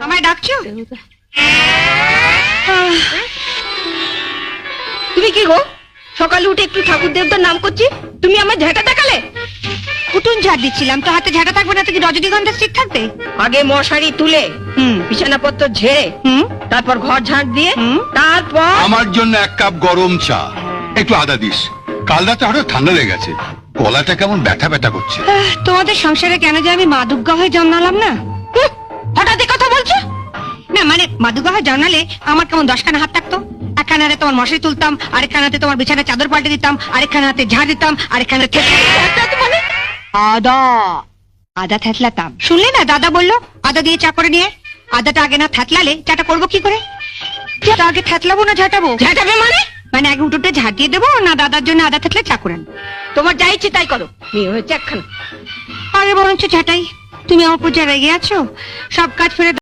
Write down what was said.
আমায় ডাকছো? তুমি কি গো, সকালে উঠে একটু ঠাকুর দেবতার নাম করছি, তুমি আমার ঝাঁটা দেখালে? কুটুন ঝাড় দিচ্ছিলাম, তো হাতে ঝাঁটা থাকবে না তো কি রজনীগন্ধা স্টিক থাকবে? আগে মশারি তুলে বিছানাপত্র ঝেড়ে তারপর ঘর ঝাঁট দিয়ে তারপর আমার জন্য 1 কাপ গরম চা, একটু আদা দিস। কাল রাতে হঠাৎ ঠান্ডা লেগে গেছে, গলাটা কেমন ব্যথা ব্যথা করছে। তোমাদের সংসারে কেন যে আমি মা দুর্গা হয়ে জন্মালাম না? হঠাৎ এই কথা বলছো? না মানে মা দুর্গা হয়ে জন্মালে আমার কেমন 10খানা হাত থাকতো। একখানা হাতে তোমার মশারি তুলতাম, আরেকখানাতে তোমার বিছানার চাদর পাল্টে দিতাম, আরেকখানা হাতে ঝাড় দিতাম, আরেকখানা মানে আদা আদা থেতলাতাম। শুনলে না, দাদা বললো আদা দিয়ে চা করে নিয়ে। আদাটা আগে না থেতলালে চাটা করবো কি করে? চাটা আগে থেতলাবো না ঝাঁটাবো? ঝাঁটাবে মানে? মানে আগে উঠোতে ঝাঁট দিয়ে দেবো না দাদার জন্য আদা থেতলে চা করেন? তোমার যা ইচ্ছে তাই করো, মেয়ে হয়েছে একখানা। আরে বরঞ্চ ঝাঁটাই। তুমি আমার পূজা রেগে আছো, সব কাজ ফেলে